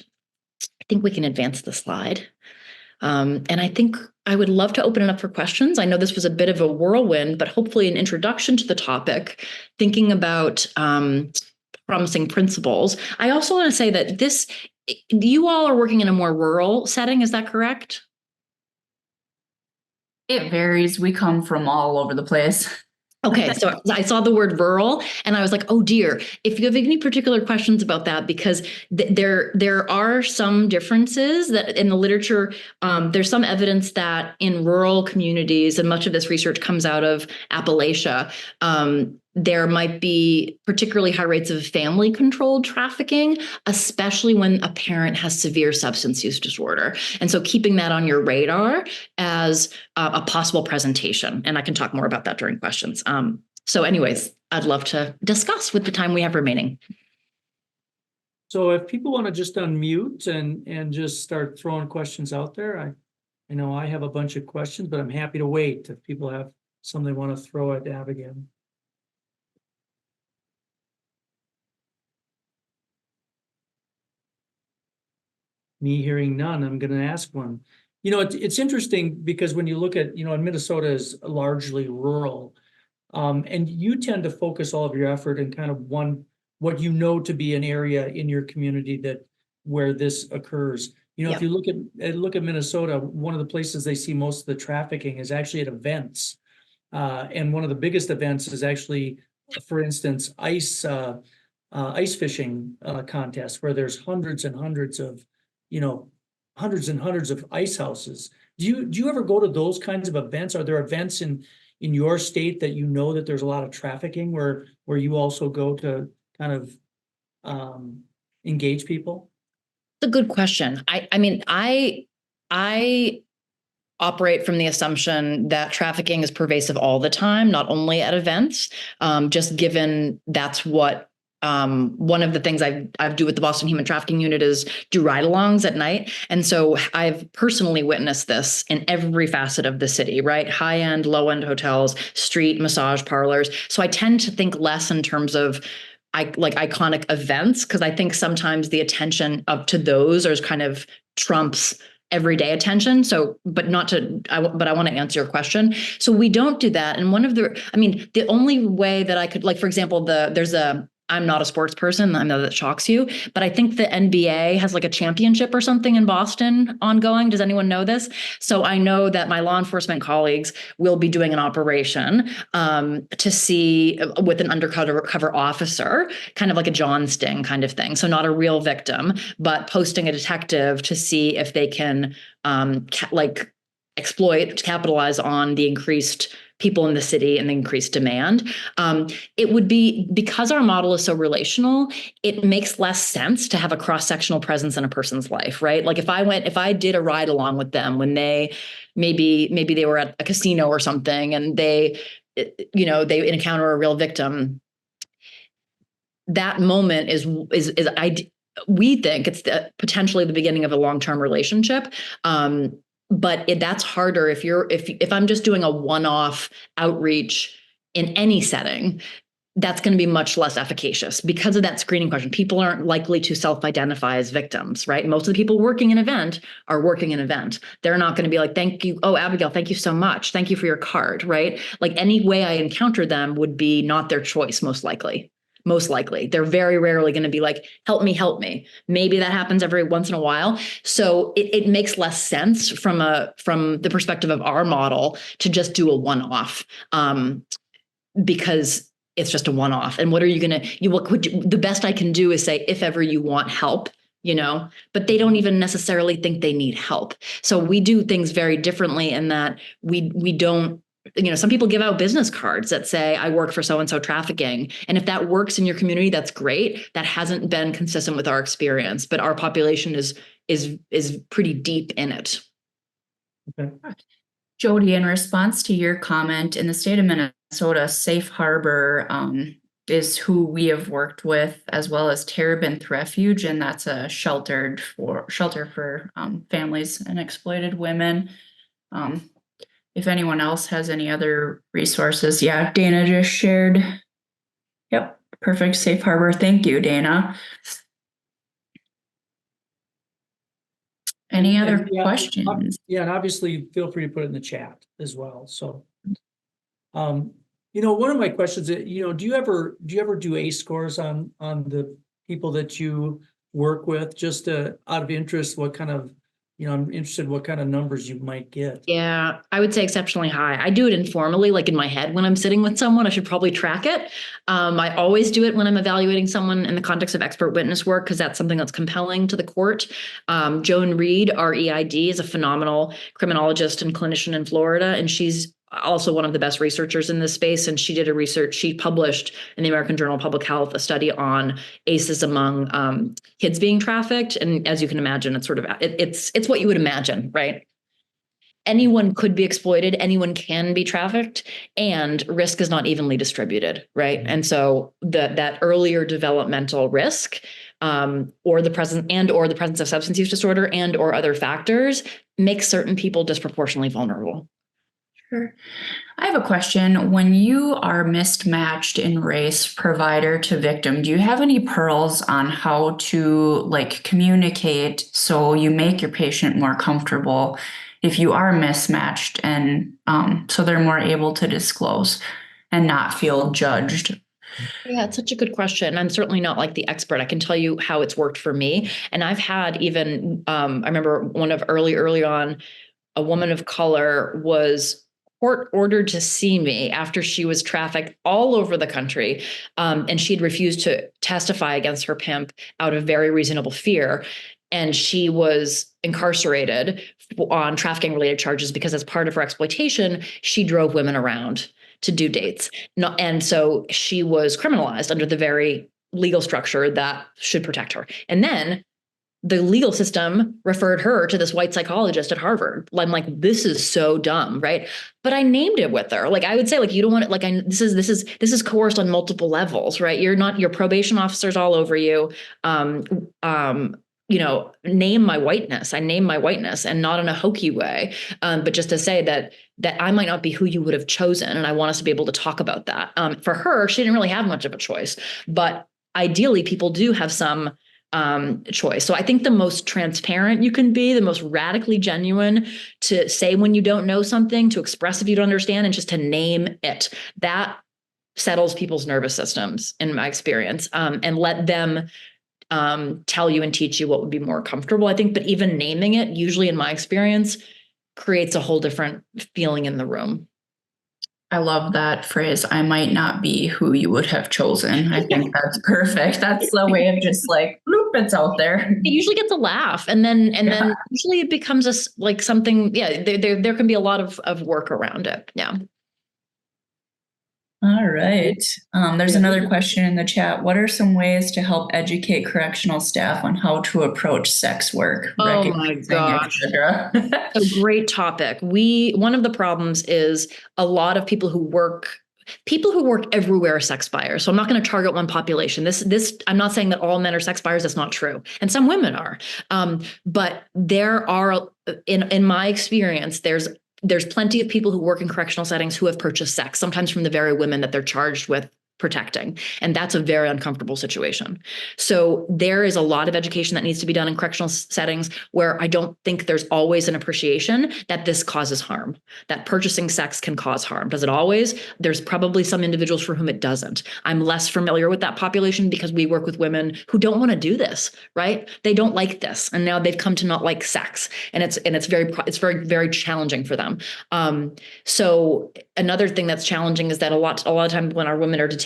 I think we can advance the slide. And I think I would love to open it up for questions. I know this was a bit of a whirlwind, but hopefully an introduction to the topic, thinking about promising principles. I also want to say that you all are working in a more rural setting. Is that correct? It varies. We come from all over the place. Okay, so I saw the word rural and I was like, oh dear, if you have any particular questions about that, because there are some differences that in the literature, there's some evidence that in rural communities, and much of this research comes out of Appalachia, there might be particularly high rates of family-controlled trafficking, especially when a parent has severe substance use disorder. And so keeping that on your radar as a possible presentation, and I can talk more about that during questions. So anyways, I'd love to discuss with the time we have remaining. So if people want to just unmute and just start throwing questions out there, I know I have a bunch of questions, but I'm happy to wait if people have some they want to throw at Abigail. Me hearing none, I'm going to ask one. You know, it's interesting because when you look at, in Minnesota is largely rural, and you tend to focus all of your effort in kind of what you know to be an area in your community where this occurs. If you look at Minnesota, one of the places they see most of the trafficking is actually at events, and one of the biggest events is actually, for instance, ice fishing contests where there's hundreds and hundreds of ice houses. Do you ever go to those kinds of events? Are there events in your state that that there's a lot of trafficking where you also go to kind of engage people? It's a good question. I operate from the assumption that trafficking is pervasive all the time, not only at events, just given that's what one of the things I do with the Boston Human Trafficking Unit is do ride-alongs at night. And so I've personally witnessed this in every facet of the city, right? High-end, low-end hotels, street massage parlors. So I tend to think less in terms of iconic events, because I think sometimes the attention up to those is kind of trumps everyday attention. So, but I want to answer your question. So we don't do that. And the only way that I could, for example, I'm not a sports person. I know that shocks you, but I think the NBA has a championship or something in Boston ongoing. Does anyone know this? So I know that my law enforcement colleagues will be doing an operation to see with an undercover officer, kind of like a John Sting kind of thing. So not a real victim, but posting a detective to see if they can capitalize on the increased people in the city and the increased demand. It would be, because our model is so relational, it makes less sense to have a cross-sectional presence in a person's life, right? Like if I did a ride along with them when maybe they were at a casino or something and they encounter a real victim, that moment we think it's potentially the beginning of a long-term relationship. But that's harder if I'm just doing a one-off outreach in any setting. That's going to be much less efficacious because of that screening question. People aren't likely to self-identify as victims, right? Most of the people working an event are working an event. They're not going to be like, thank you. Oh, Abigail, thank you so much. Thank you for your card, right? Like any way I encounter them would be not their choice, most likely. Most likely. They're very rarely going to be like, help me, help me. Maybe that happens every once in a while. So it makes less sense from the perspective of our model to just do a one-off, because it's just a one-off. And what are you going to, the best I can do is say, if ever you want help, but they don't even necessarily think they need help. So we do things very differently in that we don't, some people give out business cards that say, I work for so-and-so trafficking. And if that works in your community, that's great. That hasn't been consistent with our experience, but our population is pretty deep in it. Okay. Jody, in response to your comment, in the state of Minnesota, Safe Harbor is who we have worked with, as well as Terebinth Refuge, and that's a shelter for families and exploited women. If anyone else has any other resources, yeah, Dana just shared. Yep, perfect. Safe Harbor. Thank you, Dana. Any other questions? Yeah, and obviously feel free to put it in the chat as well. So, one of my questions is, do you ever do ACE scores on the people that you work with? Just out of interest, what kind of, I'm interested what kind of numbers you might get. Yeah, I would say exceptionally high. I do it informally, like in my head when I'm sitting with someone. I should probably track it. I always do it when I'm evaluating someone in the context of expert witness work, because that's something that's compelling to the court. Joan Reed, our EID, is a phenomenal criminologist and clinician in Florida, and she's also one of the best researchers in this space. And she published in the American Journal of Public Health a study on ACEs among kids being trafficked. And as you can imagine, it's it's what you would imagine, right? Anyone could be exploited, anyone can be trafficked, and risk is not evenly distributed, right? And so that earlier developmental risk, or the presence of substance use disorder and or other factors makes certain people disproportionately vulnerable. Sure. I have a question. When you are mismatched in race, provider to victim, do you have any pearls on how to communicate so you make your patient more comfortable if you are mismatched, and so they're more able to disclose and not feel judged? Yeah, it's such a good question. I'm certainly not like the expert. I can tell you how it's worked for me. And I've had even, I remember one of early on, a woman of color was court ordered to see me after she was trafficked all over the country. And she'd refused to testify against her pimp out of very reasonable fear. And she was incarcerated on trafficking related charges because as part of her exploitation, she drove women around to do dates. And so she was criminalized under the very legal structure that should protect her. And then the legal system referred her to this white psychologist at Harvard. I'm like, this is so dumb, right? But I named it with her. Like I would say, you don't want it. This is coerced on multiple levels, right? Your probation officer's all over you. Name my whiteness. I name my whiteness, and not in a hokey way, but just to say that I might not be who you would have chosen, and I want us to be able to talk about that. For her, she didn't really have much of a choice, but ideally, people do have some choice. So I think the most transparent you can be, the most radically genuine, to say when you don't know something, to express if you don't understand, and just to name it. That settles people's nervous systems, in my experience, and let them tell you and teach you what would be more comfortable, I think. But even naming it, usually in my experience, creates a whole different feeling in the room. I love that phrase. I might not be who you would have chosen. I think that's perfect. That's the way of just bloop, it's out there. It usually gets a laugh, and then usually it becomes something. Yeah, there can be a lot of work around it. Yeah. All right. There's another question in the chat. What are some ways to help educate correctional staff on how to approach sex work, Oh my recognizing, gosh. etc.? A great topic. One of the problems is a lot of people who work everywhere are sex buyers. So I'm not going to target one population. I'm not saying that all men are sex buyers. That's not true. And some women are. But there are, in my experience, there's plenty of people who work in correctional settings who have purchased sex, sometimes from the very women that they're charged with protecting. And that's a very uncomfortable situation. So there is a lot of education that needs to be done in correctional settings where I don't think there's always an appreciation that this causes harm, that purchasing sex can cause harm. Does it always? There's probably some individuals for whom it doesn't. I'm less familiar with that population because we work with women who don't want to do this, right? They don't like this. And now they've come to not like sex. And it's very, very challenging for them. So another thing that's challenging is that a lot of times when our women are detained,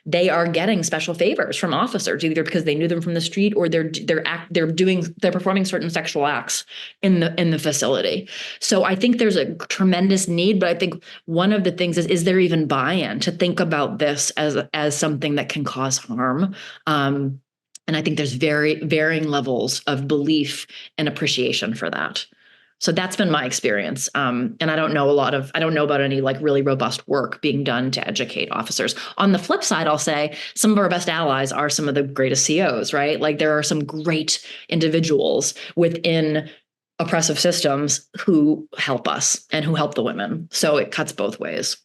they are getting special favors from officers, either because they knew them from the street or they're performing certain sexual acts in the facility. So I think there's a tremendous need, but I think one of the things is there even buy-in to think about this as something that can cause harm? And I think there's very varying levels of belief and appreciation for that. So that's been my experience. And I don't know about any like really robust work being done to educate officers. On the flip side, I'll say some of our best allies are some of the greatest COs, right? Like there are some great individuals within oppressive systems who help us and who help the women. So it cuts both ways.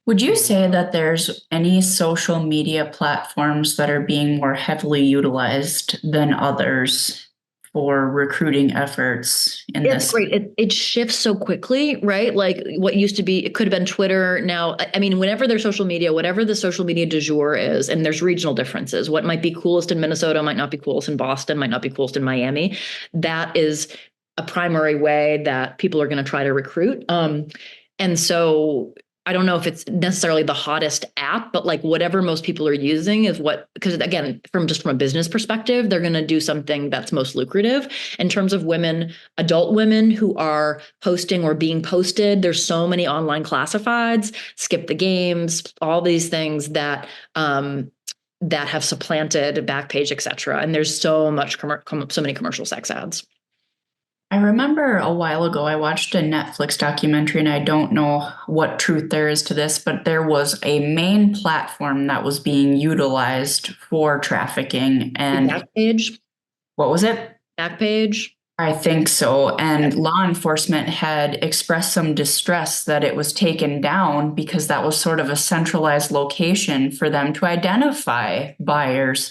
Would you say that there's any social media platforms that are being more heavily utilized than others for recruiting efforts in this? It's great. It shifts so quickly, right? Like what used to be, it could have been Twitter. Now, I mean, whenever there's social media, whatever the social media du jour is, and there's regional differences. What might be coolest in Minnesota might not be coolest in Boston, might not be coolest in Miami. That is a primary way that people are going to try to recruit. And so I don't know if it's necessarily the hottest app, but like whatever most people are using is because again, from a business perspective, they're going to do something that's most lucrative. In terms of women, adult women who are posting or being posted, there's so many online classifieds, skip the games, all these things that have supplanted Backpage, et cetera. And there's so many commercial sex ads. I remember a while ago, I watched a Netflix documentary, and I don't know what truth there is to this, but there was a main platform that was being utilized for trafficking. And Backpage? What was it? Backpage? I think so. And law enforcement had expressed some distress that it was taken down because that was sort of a centralized location for them to identify buyers.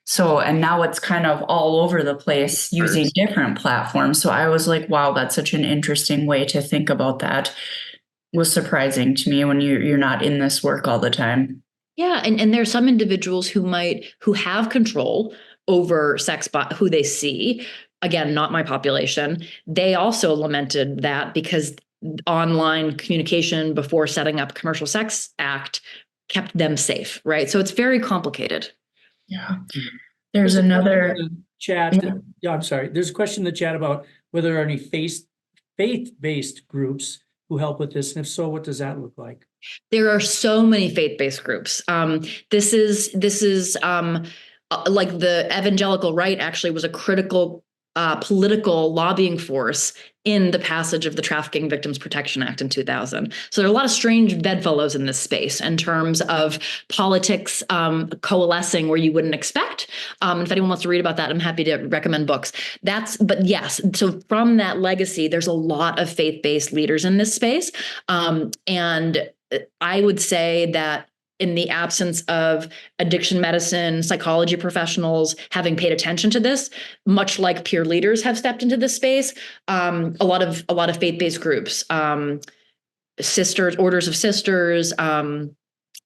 So, and now it's kind of all over the place using different platforms. So I was like, wow, that's such an interesting way to think about that. It was surprising to me when you're not in this work all the time. Yeah. And there's some individuals who have control over who they see. Again, not my population. They also lamented that because online communication before setting up Commercial Sex Act kept them safe, right? So it's very complicated. Yeah. There's another chat. Yeah, I'm sorry. There's a question in the chat about whether there are any faith-based groups who help with this. And if so, what does that look like? There are so many faith-based groups. This is like the evangelical right actually was a critical political lobbying force in the passage of the Trafficking Victims Protection Act in 2000. So there are a lot of strange bedfellows in this space in terms of politics coalescing where you wouldn't expect. If anyone wants to read about that, I'm happy to recommend books. But yes, so from that legacy, there's a lot of faith-based leaders in this space. And I would say that in the absence of addiction medicine, psychology professionals having paid attention to this, much like peer leaders have stepped into this space, a lot of faith-based groups, sisters, orders of sisters,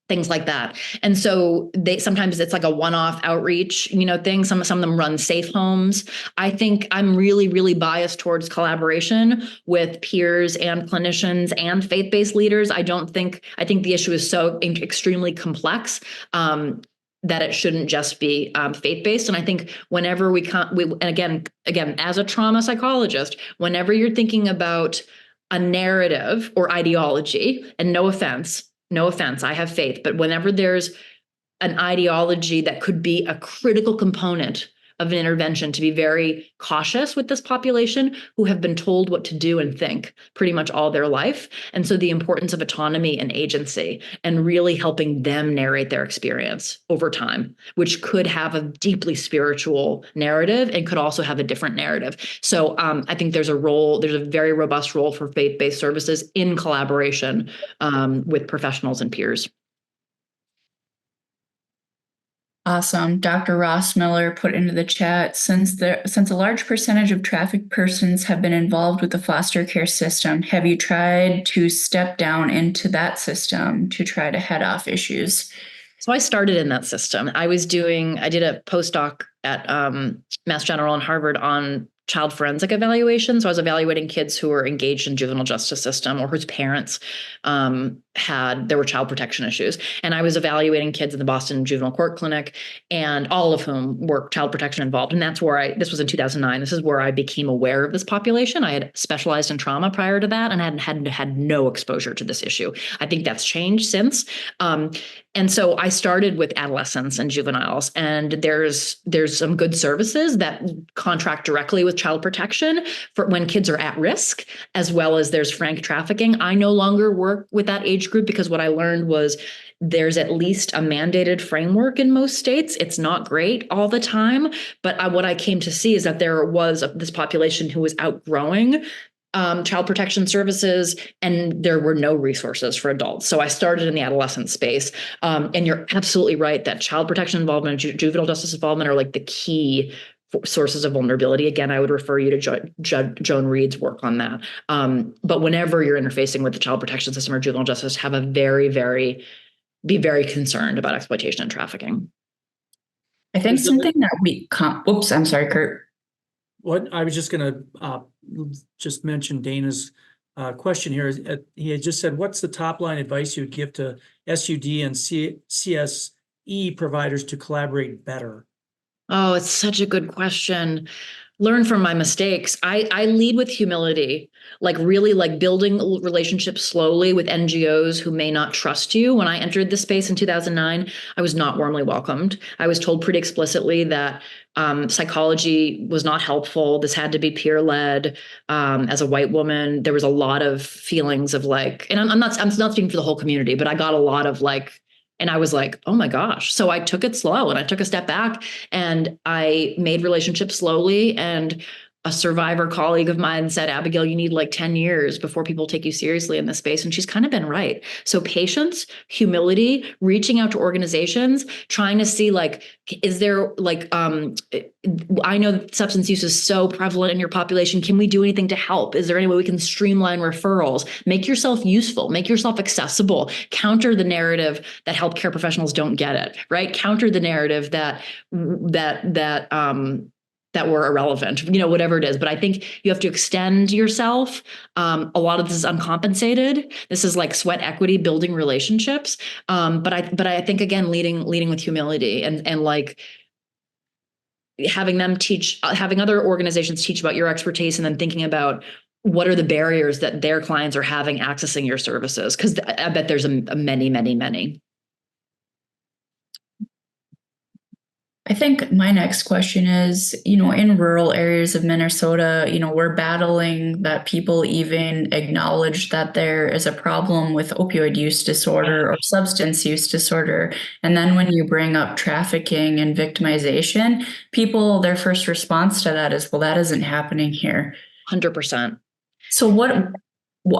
things like that. And so sometimes it's like a one-off outreach, thing. Some of them run safe homes. I think I'm really, really biased towards collaboration with peers and clinicians and faith-based leaders. I think the issue is so extremely complex that it shouldn't just be faith-based. And I think whenever and again, as a trauma psychologist, whenever you're thinking about a narrative or ideology, and no offense, no offense, I have faith, but whenever there's an ideology that could be a critical component of an intervention, to be very cautious with this population who have been told what to do and think pretty much all their life. And so the importance of autonomy and agency and really helping them narrate their experience over time, which could have a deeply spiritual narrative and could also have a different narrative. So I think there's a very robust role for faith-based services in collaboration with professionals and peers. Awesome. Dr. Ross Miller put into the chat, since a large percentage of trafficked persons have been involved with the foster care system, have you tried to step down into that system to try to head off issues? So I started in that system. I did a postdoc at Mass General and Harvard on child forensic evaluation. So I was evaluating kids who were engaged in juvenile justice system or whose parents there were child protection issues. And I was evaluating kids in the Boston Juvenile Court Clinic, and all of whom were child protection involved. And that's where this was in 2009. This is where I became aware of this population. I had specialized in trauma prior to that and had no exposure to this issue. I think that's changed since. And so I started with adolescents and juveniles, and there's some good services that contract directly with child protection for when kids are at risk, as well as there's frank trafficking. I no longer work with that age group because what I learned was there's at least a mandated framework in most states. It's not great all the time, but what I came to see is that there was this population who was outgrowing child protection services, and there were no resources for adults. So I started in the adolescent space. And you're absolutely right that child protection involvement and juvenile justice involvement are like the key sources of vulnerability. Again, I would refer you to Joan Reed's work on that. But whenever you're interfacing with the child protection system or juvenile justice, be very concerned about exploitation and trafficking. I think something that whoops, I'm sorry, Kurt. What I was just going to just mention Dana's question here. He had just said, what's the top line advice you would give to SUD and CSE providers to collaborate better? Oh, it's such a good question. Learn from my mistakes. I lead with humility, really building relationships slowly with NGOs who may not trust you. When I entered this space in 2009, I was not warmly welcomed. I was told pretty explicitly that psychology was not helpful. This had to be peer-led. As a white woman, there was a lot of feelings of and I'm not speaking for the whole community, but I got a lot of and I was like, oh my gosh. So I took it slow and I took a step back and I made relationships slowly. And a survivor colleague of mine said, Abigail, you need 10 years before people take you seriously in this space. And she's kind of been right. So patience, humility, reaching out to organizations, trying to see is there I know that substance use is so prevalent in your population. Can we do anything to help? Is there any way we can streamline referrals? Make yourself useful, make yourself accessible, counter the narrative that healthcare professionals don't get it, right? Counter the narrative that we're irrelevant, whatever it is. But I think you have to extend yourself. A lot of this is uncompensated. This is sweat equity, building relationships. But I think, again, leading with humility and having them having other organizations teach about your expertise, and then thinking about what are the barriers that their clients are having accessing your services. Because I bet there's many, many, many. I think my next question is, in rural areas of Minnesota, we're battling that people even acknowledge that there is a problem with opioid use disorder or substance use disorder. And then when you bring up trafficking and victimization, their first response to that is, well, that isn't happening here. 100%. So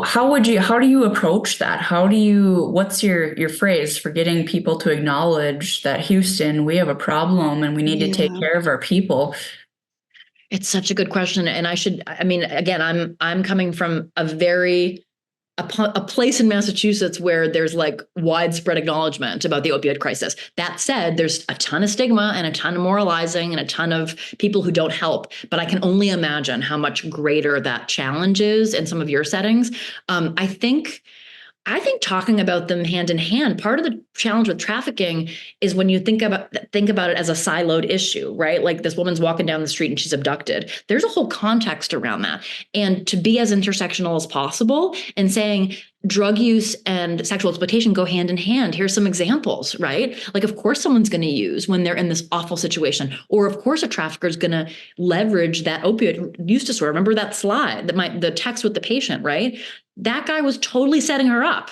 how do you approach that? What's your phrase for getting people to acknowledge that Houston, we have a problem and we need to take care of our people? It's such a good question. And again, I'm coming from a place in Massachusetts where there's widespread acknowledgement about the opioid crisis. That said, there's a ton of stigma and a ton of moralizing and a ton of people who don't help. But I can only imagine how much greater that challenge is in some of your settings. I think talking about them hand in hand, part of the challenge with trafficking is when you think about it as a siloed issue, right? This woman's walking down the street and she's abducted. There's a whole context around that. And to be as intersectional as possible and saying, drug use and sexual exploitation go hand in hand. Here's some examples, right? Like, of course, someone's going to use when they're in this awful situation, or of course, a trafficker is going to leverage that opioid use disorder. Remember that slide, the text with the patient, right? That guy was totally setting her up.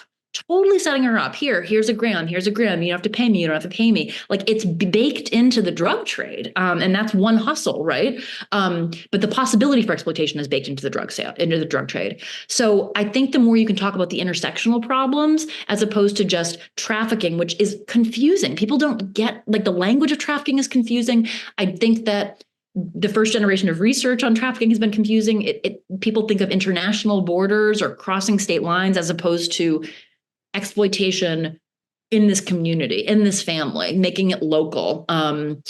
Totally setting her up. Here's a gram. Here's a gram. You don't have to pay me. You don't have to pay me. Like, it's baked into the drug trade. And that's one hustle, right? But the possibility for exploitation is baked into the drug sale, into the drug trade. So I think the more you can talk about the intersectional problems as opposed to just trafficking, which is confusing. People don't get, like, the language of trafficking is confusing. I think that the first generation of research on trafficking has been confusing. People think of international borders or crossing state lines as opposed to exploitation in this community, in this family, making it local. And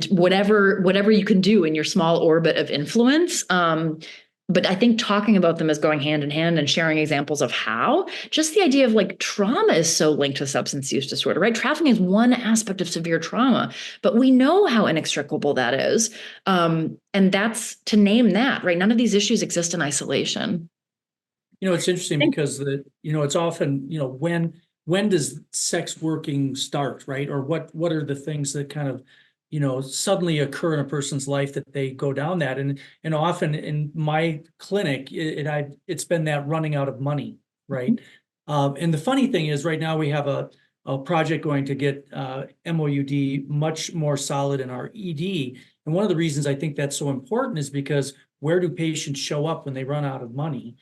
whatever you can do in your small orbit of influence. But I think talking about them as going hand in hand and sharing examples of how, just the idea of, like, trauma is so linked to substance use disorder, right? Trafficking is one aspect of severe trauma, but we know how inextricable that is. And that's to name that, right? None of these issues exist in isolation. It's interesting because it's often, when does sex working start, right? Or what are the things that kind of, suddenly occur in a person's life that they go down that? And often in my clinic, it's been that running out of money, right? And the funny thing is, right now we have a project going to get MOUD much more solid in our ED. And one of the reasons I think that's so important is because where do patients show up when they run out of money?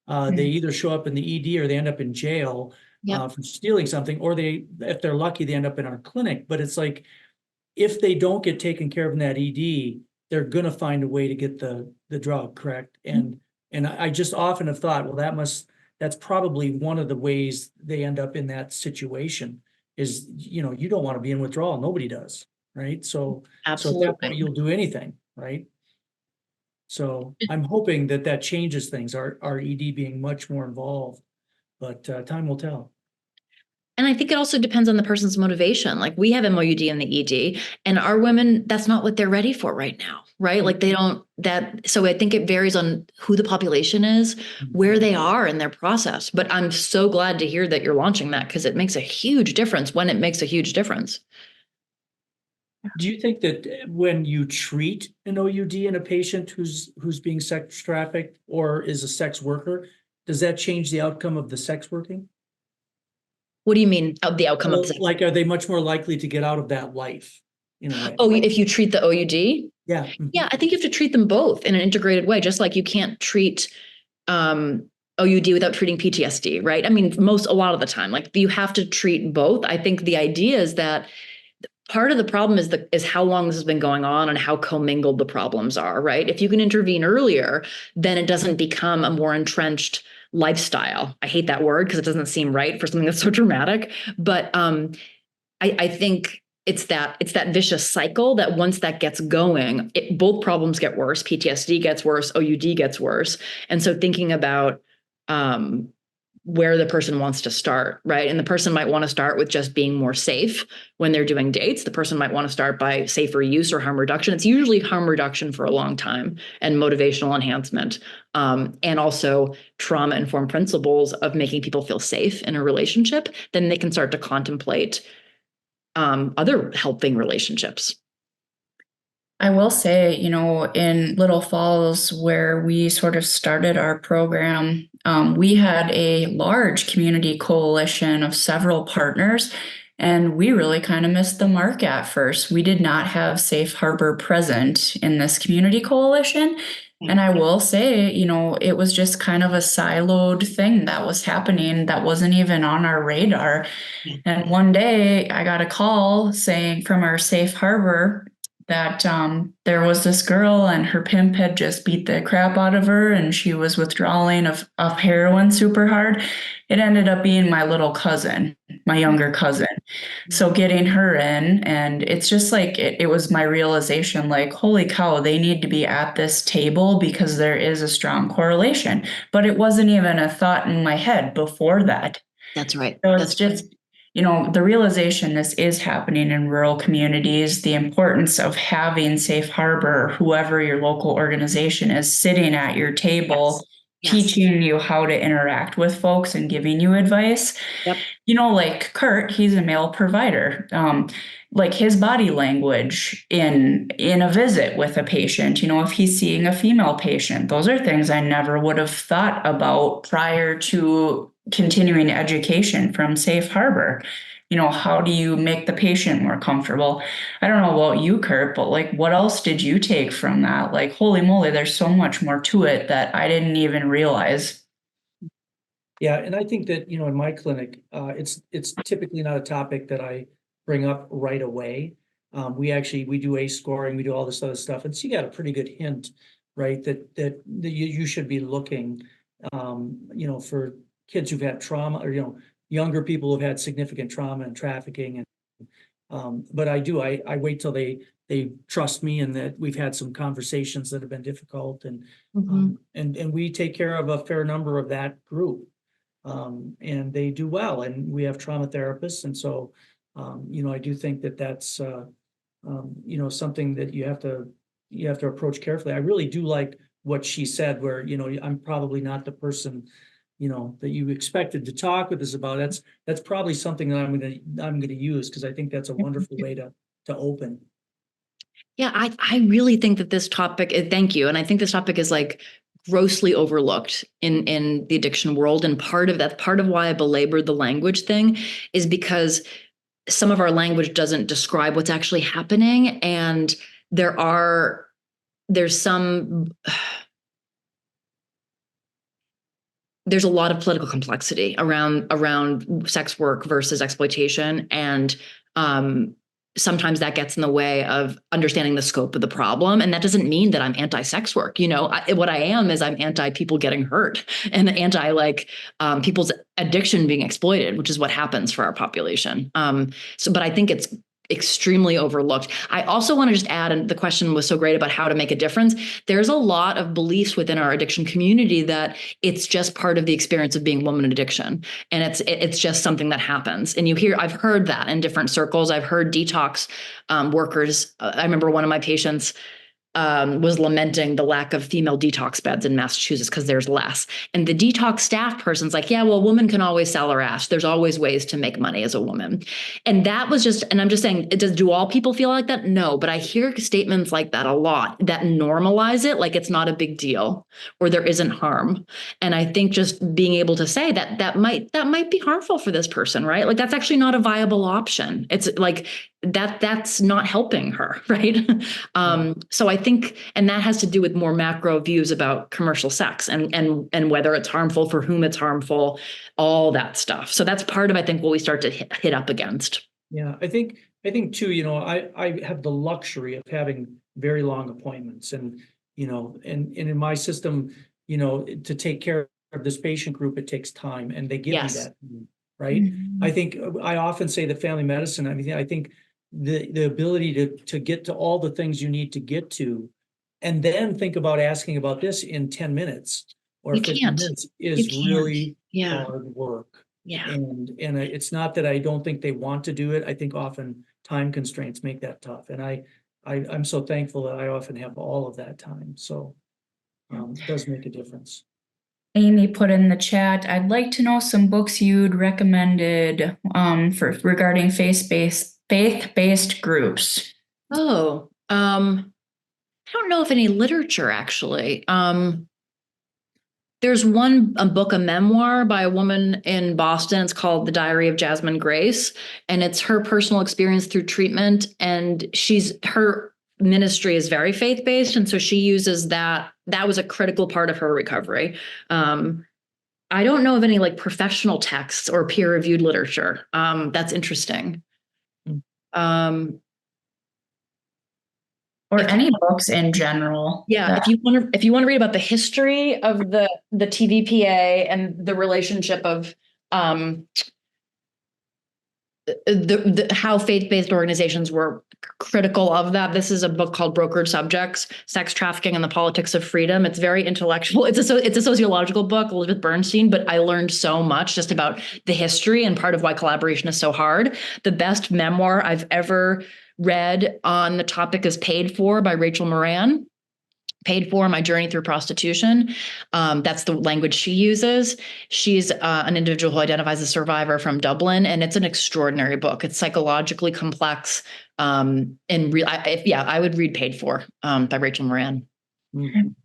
They either show up in the ED or they end up in jail for stealing something, or if they're lucky, they end up in our clinic. But it's like, if they don't get taken care of in that ED, they're going to find a way to get the drug, correct? And I just often have thought, well, that's probably one of the ways they end up in that situation is, you don't want to be in withdrawal. Nobody does, right? So at that point, you'll do anything, right? So I'm hoping that changes things, our ED being much more involved, but time will tell. And I think it also depends on the person's motivation. Like, we have MOUD in the ED, and our women, that's not what they're ready for right now, right? Like, they don't so I think it varies on who the population is, where they are in their process. But I'm so glad to hear that you're launching that, because it makes a huge difference when it makes a huge difference. Do you think that when you treat an OUD in a patient who's being sex trafficked or is a sex worker, does that change the outcome of the sex working? What do you mean of the outcome of sex? Like, are they much more likely to get out of that life in a way? Oh, if you treat the OUD? Yeah. Yeah, I think you have to treat them both in an integrated way, just like you can't treat OUD without treating PTSD, right? I mean, a lot of the time, like, you have to treat both. I think the idea is that part of the problem is how long this has been going on and how commingled the problems are, right? If you can intervene earlier, then it doesn't become a more entrenched lifestyle. I hate that word because it doesn't seem right for something that's so dramatic. But I think it's that vicious cycle that once that gets going, both problems get worse. PTSD gets worse, OUD gets worse. And so thinking about where the person wants to start, right? And the person might want to start with just being more safe when they're doing dates. The person might want to start by safer use or harm reduction. It's usually harm reduction for a long time and motivational enhancement, and also trauma-informed principles of making people feel safe in a relationship. Then they can start to contemplate other helping relationships. I will say, in Little Falls, where we sort of started our program, we had a large community coalition of several partners, and we really kind of missed the mark at first. We did not have Safe Harbor present in this community coalition. And I will say, it was just kind of a siloed thing that was happening that wasn't even on our radar. And one day I got a call saying from our Safe Harbor that there was this girl and her pimp had just beat the crap out of her and she was withdrawing of heroin super hard. It ended up being my little cousin, my younger cousin. So getting her in, and it's just like, it was my realization, like, holy cow, they need to be at this table because there is a strong correlation. But it wasn't even a thought in my head before that. That's right. So it's just, the realization this is happening in rural communities, the importance of having Safe Harbor, whoever your local organization is, sitting at your table Yes. teaching you how to interact with folks and giving you advice. Yep. You know, like Kurt, he's a male provider. Like his body language in a visit with a patient, you know, if he's seeing a female patient, those are things I never would have thought about prior to continuing education from Safe Harbor. You know, how do you make the patient more comfortable? I don't know about you, Kurt, but like, what else did you take from that? Like, holy moly, there's so much more to it that I didn't even realize. Yeah, and I think that, in my clinic, it's typically not a topic that I bring up right away. We do ACE scoring, we do all this other stuff, and so you got a pretty good hint, right? That you should be looking, for kids who've had trauma, or younger people who've had significant trauma and trafficking, and but I wait till they trust me and that we've had some conversations that have been difficult, and and we take care of a fair number of that group. And they do well, and we have trauma therapists. And so, I do think that that's, something that you have to approach carefully. I really do like what she said, where, I'm probably not the person, that you expected to talk with us about. That's probably something that I'm going to use, because I think that's a wonderful way to open. Yeah, I really think that this topic, thank you. And I think this topic is like grossly overlooked in the addiction world. And part of why I belabored the language thing is because some of our language doesn't describe what's actually happening. And there's a lot of political complexity around sex work versus exploitation. And sometimes that gets in the way of understanding the scope of the problem. And that doesn't mean that I'm anti-sex work. What I am is I'm anti people getting hurt and anti people's addiction being exploited, which is what happens for our population. But I think it's extremely overlooked. I also want to just add, and the question was so great about how to make a difference. There's a lot of beliefs within our addiction community that it's just part of the experience of being a woman in addiction. And it's just something that happens. And I've heard that in different circles. I've heard detox workers. I remember one of my patients was lamenting the lack of female detox beds in Massachusetts because there's less. And the detox staff person's like, yeah, well, a woman can always sell her ass. There's always ways to make money as a woman. And that was and I'm just saying, do all people feel like that? No, but I hear statements like that a lot that normalize it, like it's not a big deal or there isn't harm. And I think just being able to say that might be harmful for this person, right? Like that's actually not a viable option. It's like that's not helping her, right? So I think, and that has to do with more macro views about commercial sex and whether it's harmful, for whom it's harmful, all that stuff. So that's part of, I think, what we start to hit up against. Yeah, I think too, I have the luxury of having very long appointments, and in my system, to take care of this patient group, it takes time, and they give me that, right? Mm-hmm. I think I often say that family medicine, I think the ability to get to all the things you need to get to, and then think about asking about this in 10 minutes or 15 minutes is really hard work. Yeah. And it's not that I don't think they want to do it. I think often time constraints make that tough. And I'm so thankful that I often have all of that time. So it does make a difference. Amy put in the chat, I'd like to know some books you'd recommended regarding faith-based groups. Oh, I don't know if any literature actually. There's a book, a memoir by a woman in Boston. It's called The Diary of Jasmine Grace, and it's her personal experience through treatment. And her ministry is very faith-based, and so she uses that. That was a critical part of her recovery. I don't know of any like professional texts or peer-reviewed literature. That's interesting. Or any books in general. Yeah, if you want to read about the history of the TVPA and the relationship of how faith-based organizations were critical of that, this is a book called Brokered Subjects: Sex Trafficking and the Politics of Freedom. It's very intellectual. It's a sociological book, Elizabeth Bernstein, but I learned so much just about the history and part of why collaboration is so hard. The best memoir I've ever read on the topic is Paid For by Rachel Moran. Paid For, My Journey Through Prostitution. That's the language she uses. She's an individual who identifies as a survivor from Dublin, and it's an extraordinary book. It's psychologically complex. I would read Paid For by Rachel Moran. Mhm.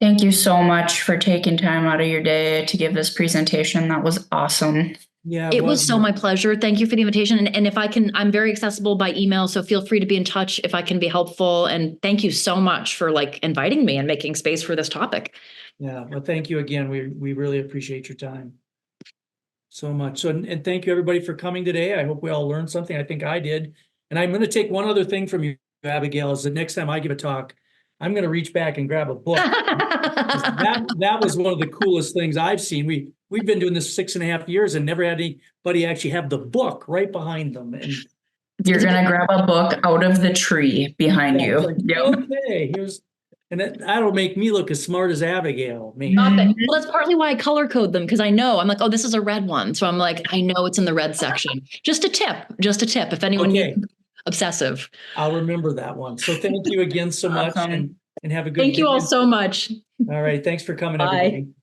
Thank you so much for taking time out of your day to give this presentation. That was awesome. Yeah. It was so my pleasure. Thank you for the invitation. And if I can, I'm very accessible by email, so feel free to be in touch if I can be helpful. And thank you so much for inviting me and making space for this topic. Yeah, well, thank you again. We really appreciate your time so much. So, and thank you everybody for coming today. I hope we all learned something. I think I did. And I'm going to take one other thing from you, Abigail, is the next time I give a talk, I'm going to reach back and grab a book. That was one of the coolest things I've seen. We've been doing this 6.5 years and never had anybody actually have the book right behind them. And You're going to grab a book out of the tree behind you. Okay, and that'll make me look as smart as Abigail. Maybe. Well, that's partly why I color code them, because I know I'm like, oh, this is a red one. So I'm like, I know it's in the red section. Just a tip. If anyone needs obsessive. I'll remember that one. So thank you again so much and have a good Thank you all so much. All right. Thanks for coming, Bye. everybody.